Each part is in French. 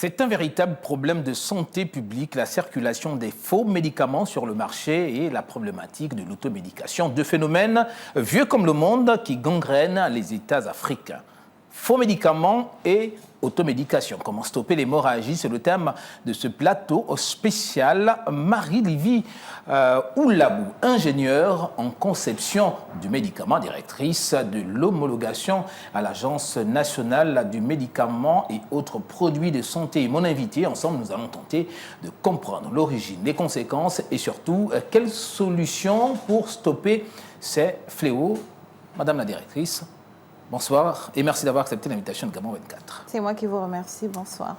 C'est un véritable problème de santé publique, la circulation des faux médicaments sur le marché et la problématique de l'automédication. Deux phénomènes vieux comme le monde qui gangrènent les États africains. Faux médicaments et automédication. Comment stopper l'hémorragie? C'est le thème de ce plateau spécial. Marie-Livie Oulabou, ingénieure en conception du médicament, directrice de l'homologation à l'Agence nationale du médicament et autres produits de santé. Mon invité, ensemble, nous allons tenter de comprendre l'origine, les conséquences et surtout quelles solutions pour stopper ces fléaux. Madame la directrice, bonsoir et merci d'avoir accepté l'invitation de Gabon 24. C'est moi qui vous remercie. Bonsoir.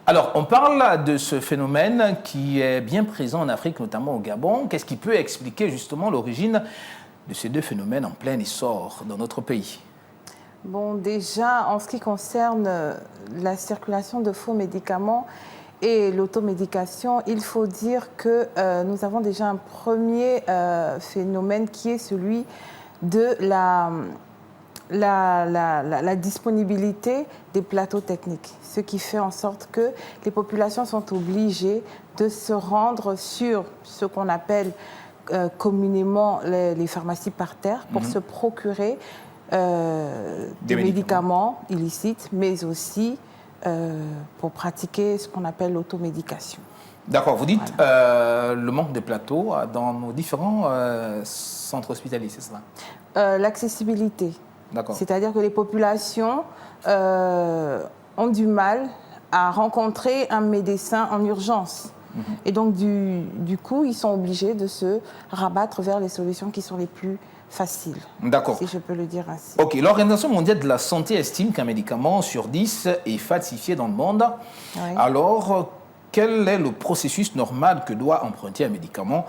Alors, on parle de ce phénomène qui est bien présent en Afrique, notamment au Gabon. Qu'est-ce qui peut expliquer justement l'origine de ces deux phénomènes en plein essor dans notre pays? Bon, déjà, en ce qui concerne la circulation de faux médicaments et l'automédication, il faut dire que nous avons déjà un premier phénomène qui est celui de la disponibilité des plateaux techniques, ce qui fait en sorte que les populations sont obligées de se rendre sur ce qu'on appelle communément les pharmacies parterres pour se procurer des médicaments illicites, mais aussi pour pratiquer ce qu'on appelle l'automédication. D'accord, vous dites voilà. Le manque de plateaux dans nos différents centres hospitaliers, c'est cela? L'accessibilité. C'est-à-dire que les populations ont du mal à rencontrer un médecin en urgence. Et donc, du coup, ils sont obligés de se rabattre vers les solutions qui sont les plus faciles. D'accord. Si je peux le dire ainsi. Ok, l'Organisation mondiale de la santé estime qu'un médicament sur 10 est falsifié dans le monde. Oui. Alors, quel est le processus normal que doit emprunter un médicament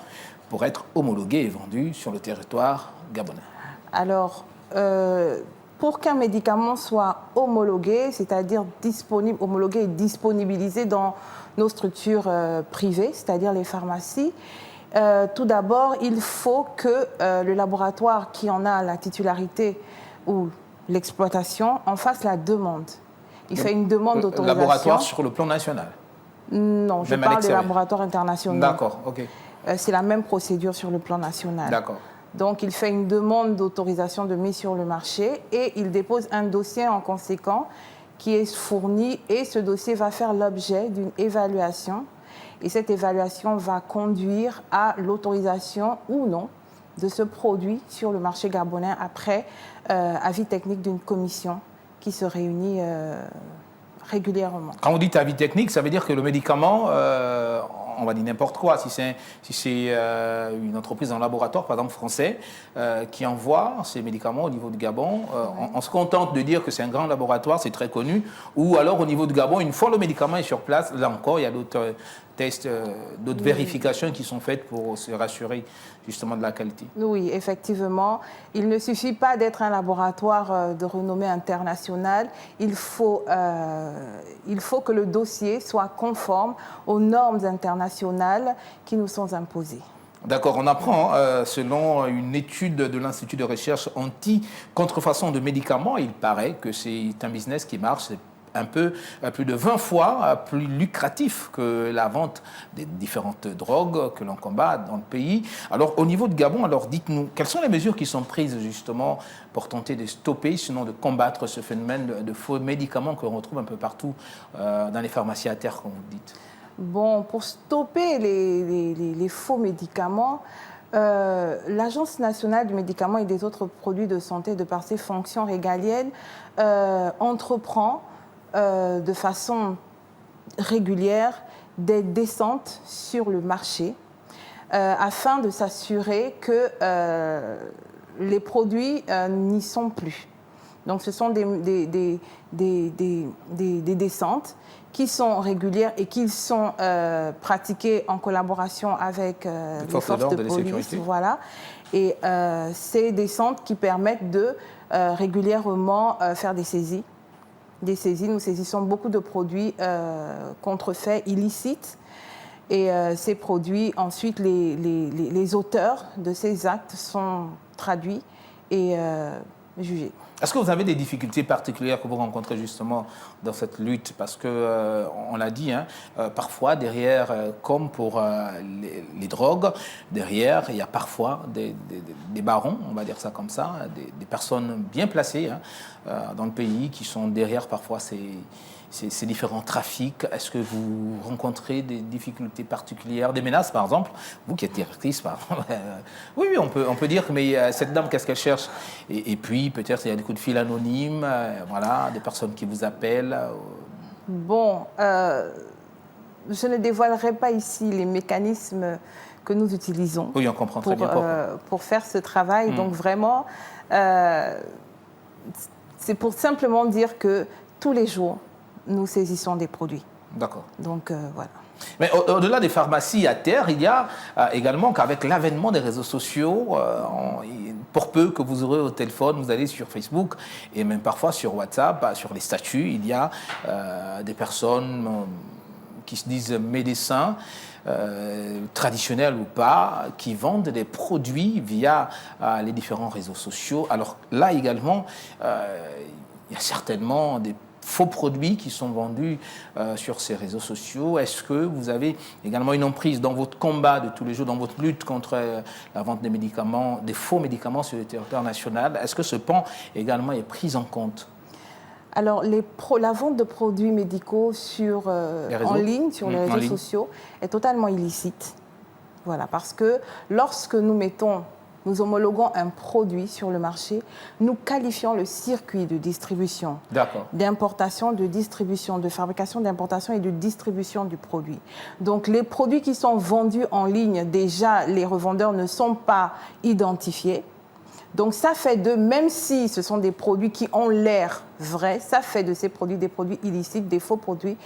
pour être homologué et vendu sur le territoire gabonais? Alors, pour qu'un médicament soit homologué, c'est-à-dire disponible, homologué et disponibilisé dans nos structures privées, c'est-à-dire les pharmacies, tout d'abord, il faut que le laboratoire qui en a la titularité ou l'exploitation en fasse la demande. Il fait une demande d'autorisation. Laboratoire sur le plan national? Non, je parle des laboratoires internationaux. D'accord, ok. C'est la même procédure sur le plan national. D'accord. Donc, il fait une demande d'autorisation de mise sur le marché et il dépose un dossier en conséquent qui est fourni et ce dossier va faire l'objet d'une évaluation. Et cette évaluation va conduire à l'autorisation ou non de ce produit sur le marché gabonais après avis technique d'une commission qui se réunit régulièrement. Quand vous dites avis technique, ça veut dire que le médicament, on va dire n'importe quoi, si c'est une entreprise en laboratoire, par exemple français, qui envoie ces médicaments au niveau du Gabon, on se contente de dire que c'est un grand laboratoire, c'est très connu, ou alors au niveau du Gabon, une fois le médicament est sur place, là encore, il y a d'autres tests, d'autres vérifications qui sont faites pour se rassurer justement de la qualité. Oui, effectivement. Il ne suffit pas d'être un laboratoire de renommée internationale. Il faut que le dossier soit conforme aux normes internationales qui nous sont imposées. D'accord, on apprend, selon une étude de l'Institut de recherche anti-contrefaçon de médicaments, il paraît que c'est un business qui marche, c'est un peu plus de 20 fois plus lucratif que la vente des différentes drogues que l'on combat dans le pays. Alors, au niveau de Gabon, alors dites-nous, quelles sont les mesures qui sont prises justement pour tenter de stopper, sinon de combattre ce phénomène de faux médicaments que l'on retrouve un peu partout dans les pharmacies à terre, comme vous dites? Bon, pour stopper les faux médicaments, l'Agence nationale du médicament et des autres produits de santé, de par ses fonctions régaliennes, entreprend de façon régulière des descentes sur le marché afin de s'assurer que les produits n'y sont plus. Donc ce sont des descentes qui sont régulières et qui sont pratiquées en collaboration avec les forces de police. Voilà. Et ces descentes qui permettent de régulièrement faire des saisies. Nous saisissons beaucoup de produits contrefaits, illicites. Et ces produits, ensuite, les auteurs de ces actes sont traduits et jugés. Est-ce que vous avez des difficultés particulières que vous rencontrez justement dans cette lutte? Parce que, on l'a dit, hein, parfois derrière, comme pour les drogues, derrière, il y a parfois des barons, on va dire ça comme ça, des personnes bien placées hein, dans le pays qui sont derrière parfois ces différents trafics. Est-ce que vous rencontrez des difficultés particulières, des menaces par exemple? Vous qui êtes directrice, par exemple, oui, on peut dire, mais cette dame, qu'est-ce qu'elle cherche? Et puis peut-être il y a des coups de fil anonymes, voilà, des personnes qui vous appellent. Bon, je ne dévoilerai pas ici les mécanismes que nous utilisons oui, on comprend très bien pour faire ce travail. Donc vraiment, c'est pour simplement dire que tous les jours, nous saisissons des produits. D'accord. Donc, voilà. Mais au-delà des pharmacies à terre, il y a également qu'avec l'avènement des réseaux sociaux, pour peu que vous aurez au téléphone, vous allez sur Facebook et même parfois sur WhatsApp, sur les statuts, il y a des personnes qui se disent médecins, traditionnels ou pas, qui vendent des produits via les différents réseaux sociaux. Alors là également, il y a certainement des faux produits qui sont vendus sur ces réseaux sociaux. Est-ce que vous avez également une emprise dans votre combat de tous les jours, dans votre lutte contre la vente des médicaments, des faux médicaments sur le territoire national? Est-ce que ce pan également est pris en compte? Alors, la vente de produits médicaux en ligne, sur les réseaux sociaux, est totalement illicite. Voilà, parce que lorsque nous homologuons un produit sur le marché, nous qualifions le circuit de distribution, d'importation, de distribution, de fabrication, d'importation et de distribution du produit. Donc, les produits qui sont vendus en ligne, déjà, les revendeurs ne sont pas identifiés. Donc, ça fait même si ce sont des produits qui ont l'air vrais, ça fait de ces produits des produits illicites, des faux produits.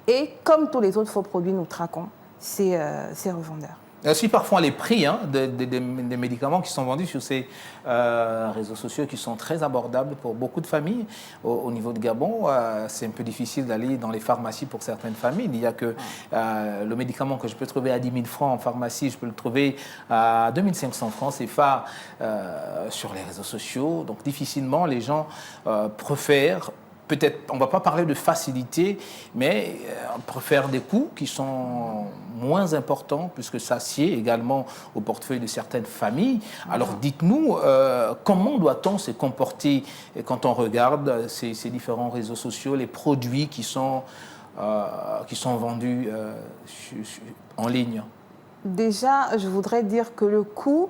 Et comme tous les autres faux produits, nous traquons ces revendeurs. Il y a aussi parfois les prix des médicaments qui sont vendus sur ces réseaux sociaux qui sont très abordables pour beaucoup de familles. Au niveau de Gabon, c'est un peu difficile d'aller dans les pharmacies pour certaines familles. Il n'y a que le médicament que je peux trouver à 10 000 francs en pharmacie, je peux le trouver à 2 500 francs CFA sur les réseaux sociaux. Donc difficilement, les gens préfèrent. Peut-être, on ne va pas parler de facilité, mais on préfère des coûts qui sont moins importants, puisque ça sied également au portefeuille de certaines familles. Alors dites-nous, comment doit-on se comporter quand on regarde ces différents réseaux sociaux, les produits qui sont vendus en ligne? Déjà, je voudrais dire que le coût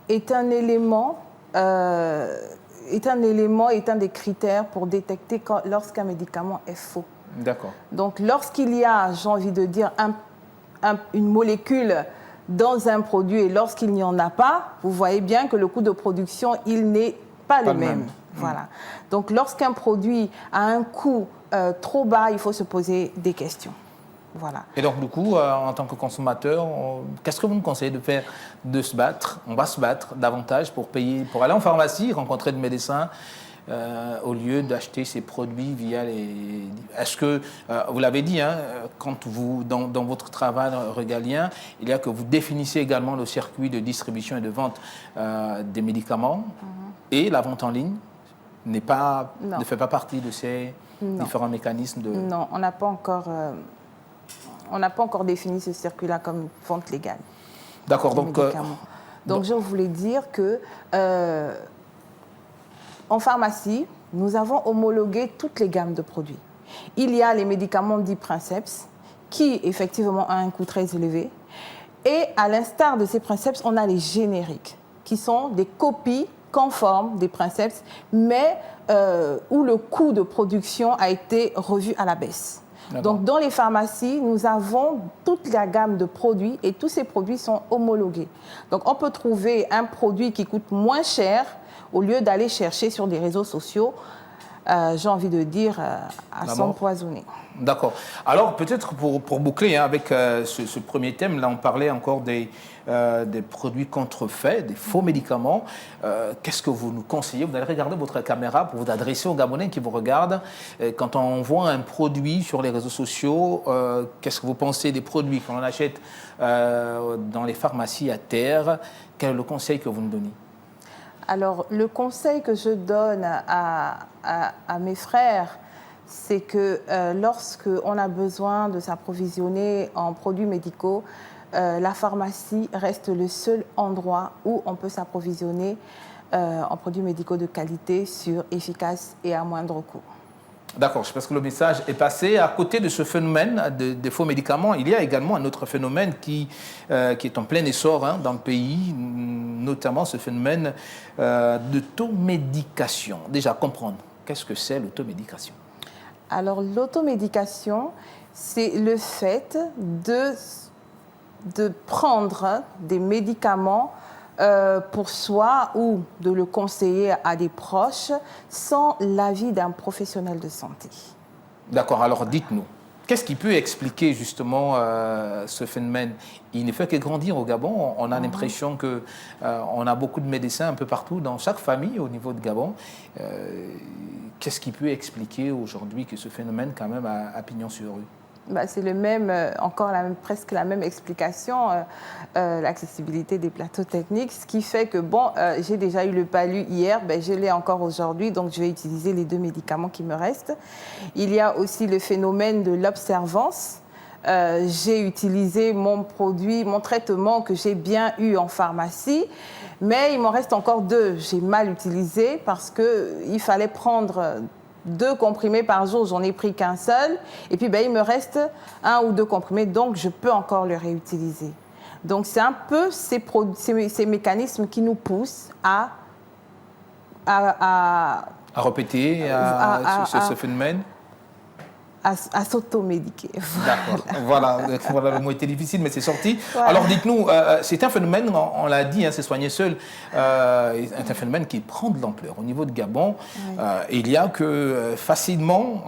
est un élément... est un des critères pour détecter lorsqu'un médicament est faux. D'accord. Donc, lorsqu'il y a, j'ai envie de dire, une molécule dans un produit et lorsqu'il n'y en a pas, vous voyez bien que le coût de production, il n'est pas le même. Voilà. Donc, lorsqu'un produit a un coût trop bas, il faut se poser des questions. Voilà. Et donc, du coup, en tant que consommateur, qu'est-ce que vous nous conseillez de faire? De se battre? On va se battre davantage pour aller en pharmacie, rencontrer des médecins, au lieu d'acheter ces produits via les... Est-ce que, vous l'avez dit, hein, quand vous, dans votre travail régalien, il y a que vous définissez également le circuit de distribution et de vente des médicaments, et la vente en ligne ne fait pas partie de ces différents mécanismes de... Non, on n'a pas encore défini ce circuit-là comme vente légale. D'accord. Donc, je voulais dire que en pharmacie, nous avons homologué toutes les gammes de produits. Il y a les médicaments dits Princeps, qui effectivement ont un coût très élevé. Et à l'instar de ces Princeps, on a les génériques, qui sont des copies conformes des Princeps, mais où le coût de production a été revu à la baisse. Donc, dans les pharmacies, nous avons toute la gamme de produits et tous ces produits sont homologués. Donc, on peut trouver un produit qui coûte moins cher au lieu d'aller chercher sur des réseaux sociaux, j'ai envie de dire, à s'empoisonner. D'accord. Alors, peut-être pour boucler avec ce premier thème, là, on parlait encore des produits contrefaits, des faux médicaments. Qu'est-ce que vous nous conseillez? Vous allez regarder votre caméra pour vous adresser aux Gabonais qui vous regardent. Quand on voit un produit sur les réseaux sociaux, qu'est-ce que vous pensez des produits qu'on achète dans les pharmacies à terre? Quel est le conseil que vous nous donnez? Alors, le conseil que je donne à mes frères, c'est que lorsque on a besoin de s'approvisionner en produits médicaux, la pharmacie reste le seul endroit où on peut s'approvisionner en produits médicaux de qualité, sûrs, efficaces et à moindre coût. D'accord, je pense que le message est passé. À côté de ce phénomène des faux médicaments, il y a également un autre phénomène qui est en plein essor dans le pays, notamment ce phénomène d'automédication. Déjà, comprendre, qu'est-ce que c'est l'automédication? Alors, l'automédication, c'est le fait de prendre des médicaments pour soi ou de le conseiller à des proches sans l'avis d'un professionnel de santé. D'accord, alors dites-nous, qu'est-ce qui peut expliquer justement ce phénomène? Il ne fait que grandir au Gabon. On a l'impression qu'on a beaucoup de médecins un peu partout, dans chaque famille au niveau de Gabon. Qu'est-ce qui peut expliquer aujourd'hui que ce phénomène quand même a pignon sur rue? C'est le même, presque la même explication, l'accessibilité des plateaux techniques, ce qui fait que, j'ai déjà eu le palu hier, je l'ai encore aujourd'hui, donc je vais utiliser les 2 médicaments qui me restent. Il y a aussi le phénomène de l'observance. J'ai utilisé mon produit, mon traitement que j'ai bien eu en pharmacie, mais il m'en reste encore 2. J'ai mal utilisé parce qu'il fallait prendre 2 comprimés par jour, j'en ai pris qu'un seul. Et puis, il me reste 1 ou 2 comprimés, donc je peux encore le réutiliser. Donc, c'est un peu ces mécanismes qui nous poussent à répéter ce phénomène? À s'automédiquer. Voilà, le mot était difficile, mais c'est sorti. Voilà. Alors dites-nous, c'est un phénomène, on l'a dit, c'est soigner seul, c'est un phénomène qui prend de l'ampleur. Au niveau de Gabon, il y a que facilement,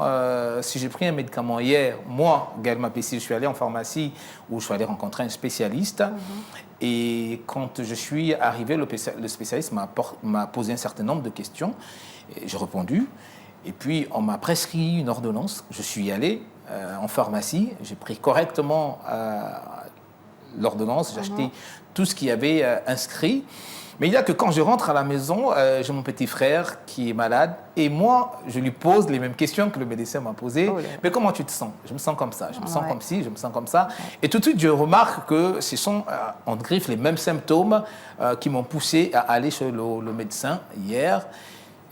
si j'ai pris un médicament hier, moi, Gaël Mapessi, je suis allé en pharmacie où je suis allé rencontrer un spécialiste. Et quand je suis arrivé, le spécialiste m'a posé un certain nombre de questions. J'ai répondu. Et puis, on m'a prescrit une ordonnance. Je suis allé en pharmacie. J'ai pris correctement l'ordonnance. J'ai acheté tout ce qu'il y avait inscrit. Mais il y a que quand je rentre à la maison, j'ai mon petit frère qui est malade. Et moi, je lui pose les mêmes questions que le médecin m'a posées. Mais comment tu te sens? Je me sens comme ça. Je me sens comme ci, je me sens comme ça. Et tout de suite, je remarque que ce sont, en griffe, les mêmes symptômes qui m'ont poussé à aller chez le médecin hier.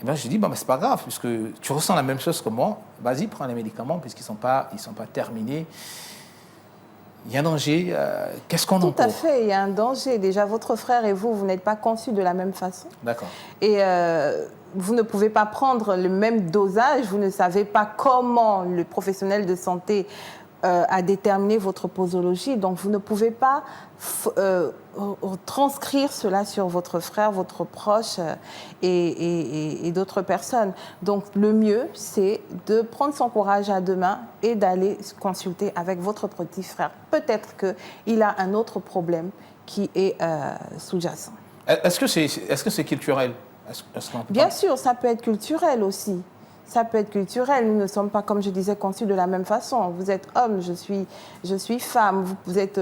Et je dis, c'est pas grave, puisque tu ressens la même chose que moi, vas-y, prends les médicaments, puisqu'ils sont pas terminés. Il y a un danger, qu'est-ce qu'on en court? Tout à fait, il y a un danger. Déjà, votre frère et vous n'êtes pas conçus de la même façon. D'accord. Et vous ne pouvez pas prendre le même dosage, vous ne savez pas comment le professionnel de santé a déterminé votre posologie, donc vous ne pouvez pas transcrire cela sur votre frère, votre proche et d'autres personnes. Donc le mieux, c'est de prendre son courage à 2 mains et d'aller consulter avec votre petit frère. Peut-être qu'il a un autre problème qui est sous-jacent. Est-ce que c'est culturel? Bien sûr, ça peut être culturel aussi. Ça peut être culturel. Nous ne sommes pas, comme je disais, conçus de la même façon. Vous êtes homme, je suis femme, vous êtes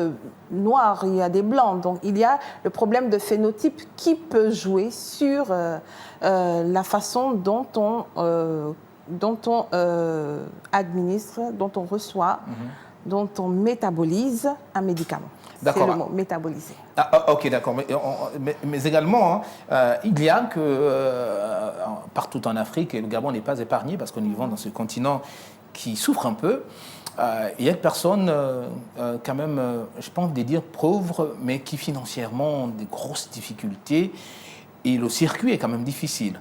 noir, il y a des blancs. Donc il y a le problème de phénotype qui peut jouer sur la façon dont on administre, dont on reçoit, dont on métabolise un médicament. C'est le mot, métaboliser. Ok, d'accord. Mais également, il y a que partout en Afrique, et le Gabon n'est pas épargné parce que nous vivons dans ce continent qui souffre un peu, il y a des personnes quand même, je pense de dire pauvres, mais qui financièrement ont des grosses difficultés et le circuit est quand même difficile.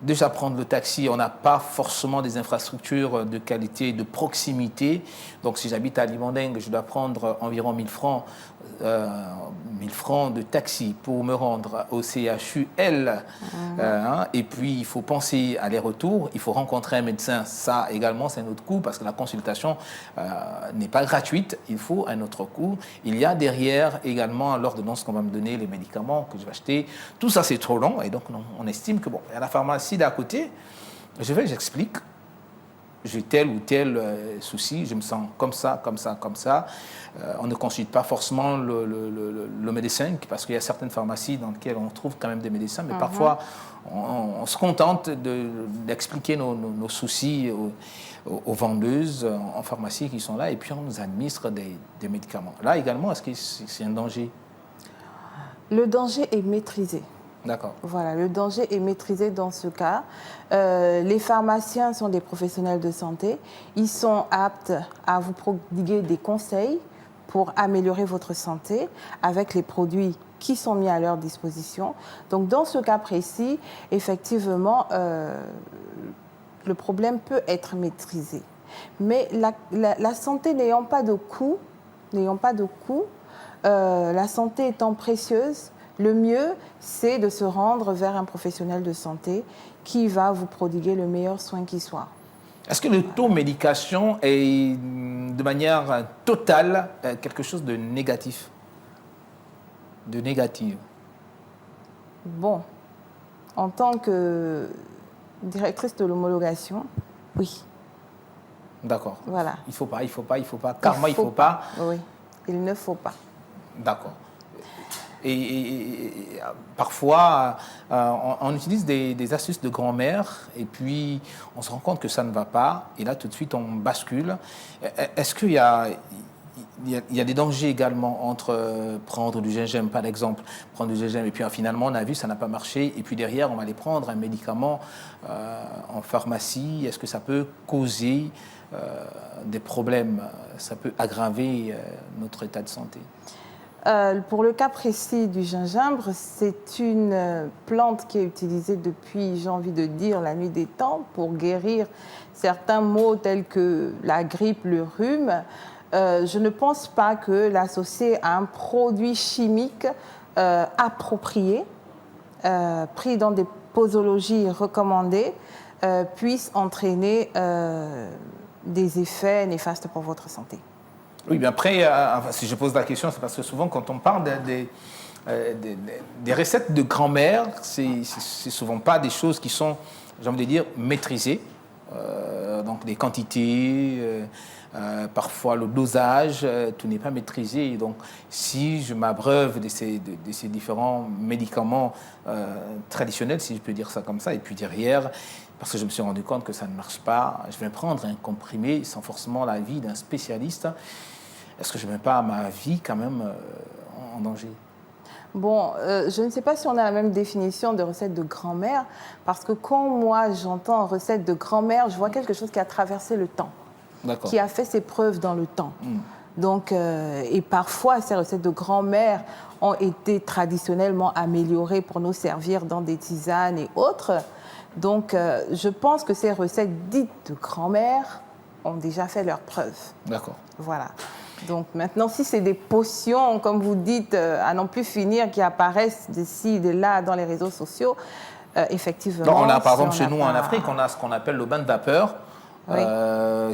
Déjà, prendre le taxi, on n'a pas forcément des infrastructures de qualité, de proximité. Donc, si j'habite à Limanding, je dois prendre environ 1000 francs de taxi pour me rendre au CHUL. Et puis, il faut penser à aller-retour. Il faut rencontrer un médecin. Ça, également, c'est un autre coût parce que la consultation n'est pas gratuite. Il faut un autre coût. Il y a derrière également l'ordonnance qu'on va me donner, les médicaments que je vais acheter. Tout ça, c'est trop long. Et donc, on estime que, à la pharmacie d'à côté, j'explique. j'ai tel ou tel souci, je me sens comme ça, comme ça, comme ça. On ne consulte pas forcément le médecin, parce qu'il y a certaines pharmacies dans lesquelles on trouve quand même des médecins, mais parfois on se contente d'expliquer nos soucis aux vendeuses en pharmacie qui sont là, et puis on nous administre des médicaments. Là également, est-ce que c'est un danger? Le danger est maîtrisé. D'accord. Voilà, le danger est maîtrisé dans ce cas. Les pharmaciens sont des professionnels de santé. Ils sont aptes à vous prodiguer des conseils pour améliorer votre santé avec les produits qui sont mis à leur disposition. Donc, dans ce cas précis, effectivement, le problème peut être maîtrisé. Mais la santé n'ayant pas de coût, la santé étant précieuse, le mieux, c'est de se rendre vers un professionnel de santé qui va vous prodiguer le meilleur soin qui soit. Est-ce que l'automédication est, de manière totale, quelque chose de négatif? De négatif? Bon, en tant que directrice de l'homologation, oui. D'accord. Voilà. Il faut pas. Karma, il faut pas. Oui, il ne faut pas. D'accord. Et parfois, on utilise des astuces de grand-mère et puis on se rend compte que ça ne va pas et là tout de suite on bascule. Est-ce qu'il y a des dangers également entre prendre du gingembre, par exemple, prendre du gingembre et puis finalement on a vu ça n'a pas marché et puis derrière on va aller prendre un médicament en pharmacie. Est-ce que ça peut causer des problèmes? Ça peut aggraver notre état de santé? Pour le cas précis du gingembre, c'est une plante qui est utilisée depuis, j'ai envie de dire, la nuit des temps pour guérir certains maux tels que la grippe, le rhume. Je ne pense pas que l'associer à un produit chimique approprié, pris dans des posologies recommandées, puisse entraîner des effets néfastes pour votre santé. Oui, mais après, si je pose la question, c'est parce que souvent, quand on parle des recettes de grand-mère, c'est souvent pas des choses qui sont, j'ai envie de dire, maîtrisées. Donc, des quantités, parfois le dosage, tout n'est pas maîtrisé. Et donc, si je m'abreuve de ces différents médicaments traditionnels, si je peux dire ça comme ça, et puis derrière, parce que je me suis rendu compte que ça ne marche pas, je vais prendre un comprimé sans forcément l'avis d'un spécialiste. Est-ce que je ne mets pas ma vie quand même en danger? Bon, je ne sais pas si on a la même définition de recette de grand-mère, parce que quand moi j'entends recette de grand-mère, je vois quelque chose qui a traversé le temps, qui a fait ses preuves dans le temps. Donc, et parfois, ces recettes de grand-mère ont été traditionnellement améliorées pour nous servir dans des tisanes et autres. Donc, je pense que ces recettes dites de grand-mère ont déjà fait leurs preuves. D'accord. Voilà. Donc maintenant, si c'est des potions, comme vous dites, à non plus finir, qui apparaissent d'ici, de là, dans les réseaux sociaux, effectivement... Donc on a, par exemple, chez nous, en Afrique, on a ce qu'on appelle le bain de vapeur,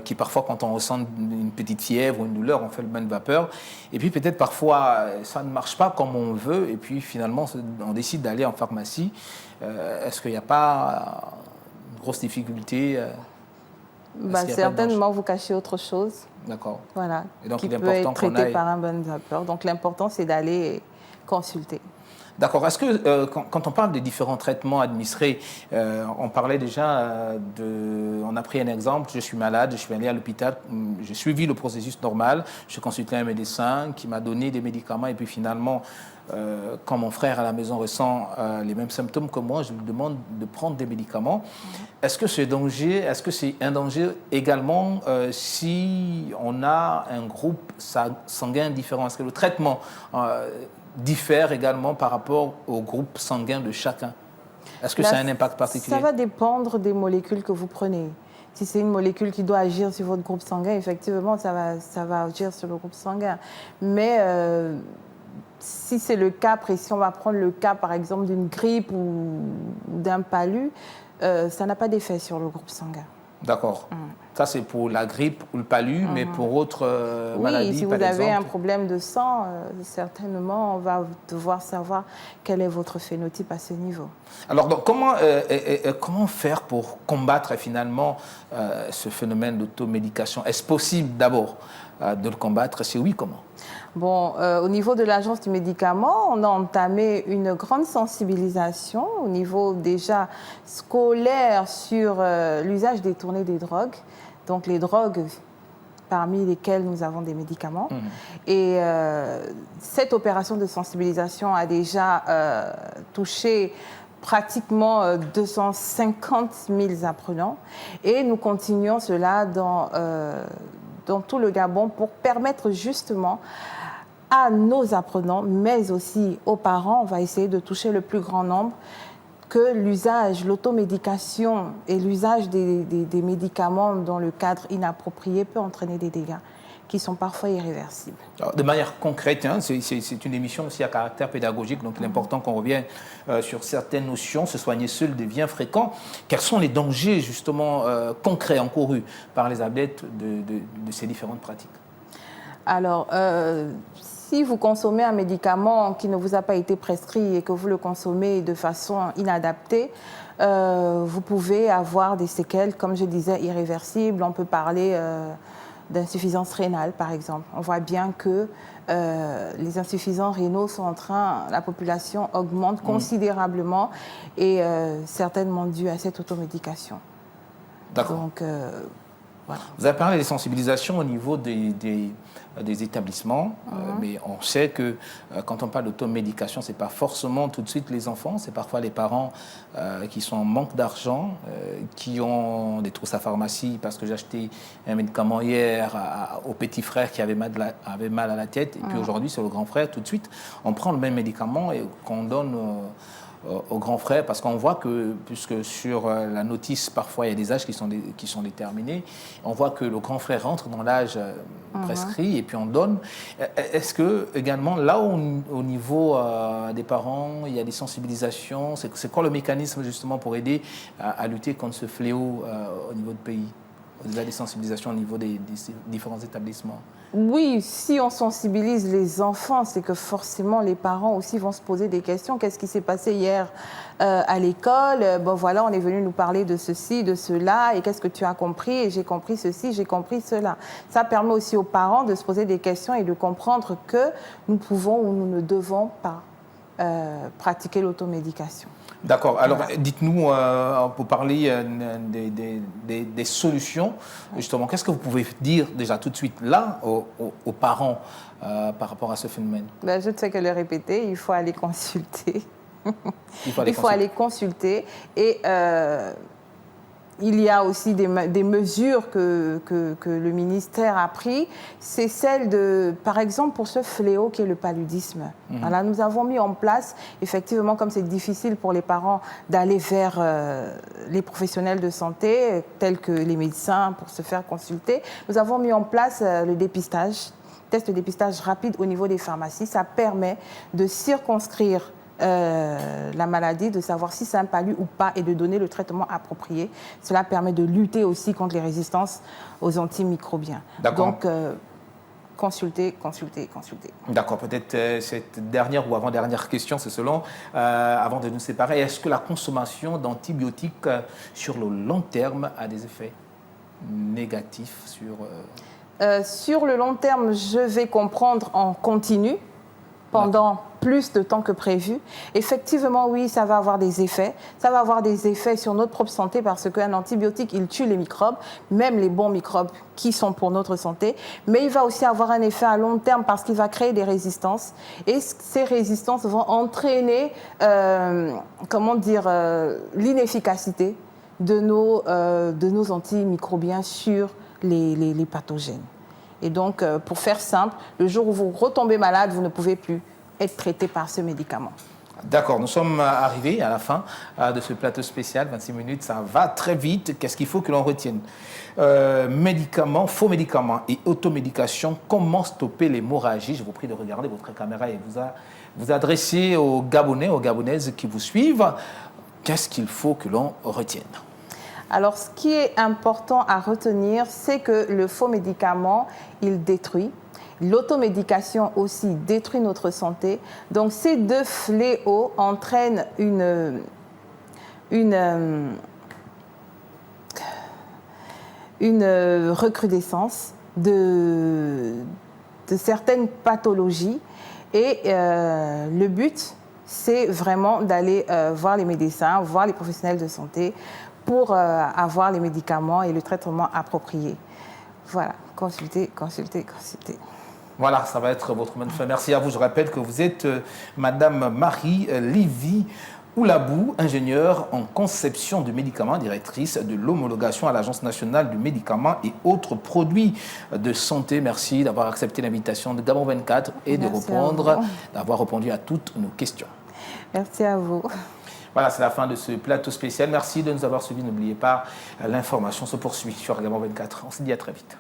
qui parfois, quand on ressent une petite fièvre ou une douleur, on fait le bain de vapeur. Et puis peut-être parfois, ça ne marche pas comme on veut, et puis finalement, on décide d'aller en pharmacie. Est-ce qu'il n'y a pas une grosse difficulté certainement, vous cachez autre chose. D'accord. Voilà. Et donc, qui peut être traité par un bain de vapeur. Donc, l'important, c'est d'aller consulter. D'accord. Est-ce que quand on parle des différents traitements administrés, on parlait déjà on a pris un exemple, je suis malade, je suis allé à l'hôpital, j'ai suivi le processus normal, j'ai consulté un médecin qui m'a donné des médicaments et puis finalement, quand mon frère à la maison ressent les mêmes symptômes que moi, je lui demande de prendre des médicaments. Est-ce que c'est un danger également si on a un groupe sanguin différent? Est-ce que le traitement diffère également par rapport au groupe sanguin de chacun? Est-ce que ça a un impact particulier? Ça va dépendre des molécules que vous prenez. Si c'est une molécule qui doit agir sur votre groupe sanguin, effectivement, ça va agir sur le groupe sanguin. Mais si c'est le cas précis, on va prendre le cas, par exemple, d'une grippe ou d'un palu, ça n'a pas d'effet sur le groupe sanguin. D'accord. Ça, c'est pour la grippe ou le palu, mais pour autres maladies, oui, si vous par avez exemple. un problème de sang, certainement, on va devoir savoir quel est votre phénotype à ce niveau. Alors, donc, comment faire pour combattre finalement ce phénomène d'automédication? Est-ce possible d'abord de le combattre? Si oui, comment? Bon, au niveau de l'Agence du médicament, on a entamé une grande sensibilisation au niveau déjà scolaire sur l'usage détourné des drogues. Donc les drogues parmi lesquelles nous avons des médicaments. Et cette opération de sensibilisation a déjà touché pratiquement 250 000 apprenants. Et nous continuons cela dans tout le Gabon pour permettre justement à nos apprenants, mais aussi aux parents, on va essayer de toucher le plus grand nombre, que l'usage, l'automédication et l'usage des médicaments dans le cadre inapproprié peut entraîner des dégâts qui sont parfois irréversibles. Alors, de manière concrète, hein, c'est une émission aussi à caractère pédagogique, donc il est important qu'on revienne sur certaines notions. Se soigner seul devient fréquent. Quels sont les dangers justement concrets encourus par les adeptes de ces différentes pratiques? Alors, si vous consommez un médicament qui ne vous a pas été prescrit et que vous le consommez de façon inadaptée, vous pouvez avoir des séquelles, comme je disais, irréversibles. On peut parler d'insuffisance rénale, par exemple. On voit bien que les insuffisants rénaux sont en train, la population augmente considérablement et certainement due à cette automédication. D'accord. Donc, voilà. Vous avez parlé des sensibilisations au niveau des établissements, mais on sait que quand on parle d'automédication, ce n'est pas forcément tout de suite les enfants, c'est parfois les parents qui sont en manque d'argent, qui ont des trousses à pharmacie parce que j'ai acheté un médicament hier au petit frère qui avait mal à la tête, et puis aujourd'hui c'est le grand frère, tout de suite on prend le même médicament et qu'on donne au grand frère, parce qu'on voit que, puisque sur la notice, parfois, il y a des âges qui sont déterminés, on voit que le grand frère rentre dans l'âge prescrit et puis on donne. Est-ce que, également, là au niveau des parents, il y a des sensibilisations? C'est quoi le mécanisme, justement, pour aider à lutter contre ce fléau au niveau du pays? Vous avez des sensibilisations au niveau des différents établissements? Oui, si on sensibilise les enfants, c'est que forcément les parents aussi vont se poser des questions. Qu'est-ce qui s'est passé hier à l'école? Bon voilà, on est venu nous parler de ceci, de cela, et qu'est-ce que tu as compris? Et j'ai compris ceci, j'ai compris cela. Ça permet aussi aux parents de se poser des questions et de comprendre que nous pouvons ou nous ne devons pas pratiquer l'automédication. D'accord. Alors, dites-nous, pour parler des solutions, justement, qu'est-ce que vous pouvez dire déjà tout de suite là aux parents par rapport à ce phénomène? Ben, je ne sais que le répéter, il faut aller consulter. Il faut aller consulter et il y a aussi des mesures que le ministère a prises. C'est celle de, par exemple, pour ce fléau qui est le paludisme. Voilà, nous avons mis en place, effectivement, comme c'est difficile pour les parents d'aller vers les professionnels de santé, tels que les médecins, pour se faire consulter, nous avons mis en place le dépistage, test de dépistage rapide au niveau des pharmacies. Ça permet de circonscrire la maladie, de savoir si c'est un palu ou pas et de donner le traitement approprié. Cela permet de lutter aussi contre les résistances aux antimicrobiens. Donc, consulter. D'accord, peut-être cette dernière ou avant-dernière question, c'est selon, avant de nous séparer, est-ce que la consommation d'antibiotiques sur le long terme a des effets négatifs sur le long terme, je vais comprendre en continu, pendant plus de temps que prévu. Effectivement, oui, ça va avoir des effets. Ça va avoir des effets sur notre propre santé parce qu'un antibiotique, il tue les microbes, même les bons microbes qui sont pour notre santé. Mais il va aussi avoir un effet à long terme parce qu'il va créer des résistances. Et ces résistances vont entraîner, l'inefficacité de nos antimicrobiens sur les pathogènes. Et donc, pour faire simple, le jour où vous retombez malade, vous ne pouvez plus être traité par ce médicament. D'accord, nous sommes arrivés à la fin de ce plateau spécial, 26 minutes, ça va très vite. Qu'est-ce qu'il faut que l'on retienne? Médicaments, faux médicaments et automédication, comment stopper l'hémorragie? Je vous prie de regarder votre caméra et vous adresser aux Gabonais, aux Gabonaises qui vous suivent. Qu'est-ce qu'il faut que l'on retienne? Alors, ce qui est important à retenir, c'est que le faux médicament, il détruit. L'automédication aussi détruit notre santé. Donc, ces deux fléaux entraînent une recrudescence de certaines pathologies. Et le but, c'est vraiment d'aller voir les médecins, voir les professionnels de santé pour avoir les médicaments et le traitement approprié. Voilà, consultez, consultez, consultez. Voilà, ça va être votre main de fin. Merci à vous. Je rappelle que vous êtes Madame Marie Livy Oulabou, ingénieure en conception de médicaments, directrice de l'homologation à l'Agence nationale du médicament et autres produits de santé. Merci d'avoir accepté l'invitation de Gabon 24 et d'avoir répondu à toutes nos questions. Merci à vous. Voilà, c'est la fin de ce plateau spécial. Merci de nous avoir suivis. N'oubliez pas, l'information se poursuit sur Gabon 24. On se dit à très vite.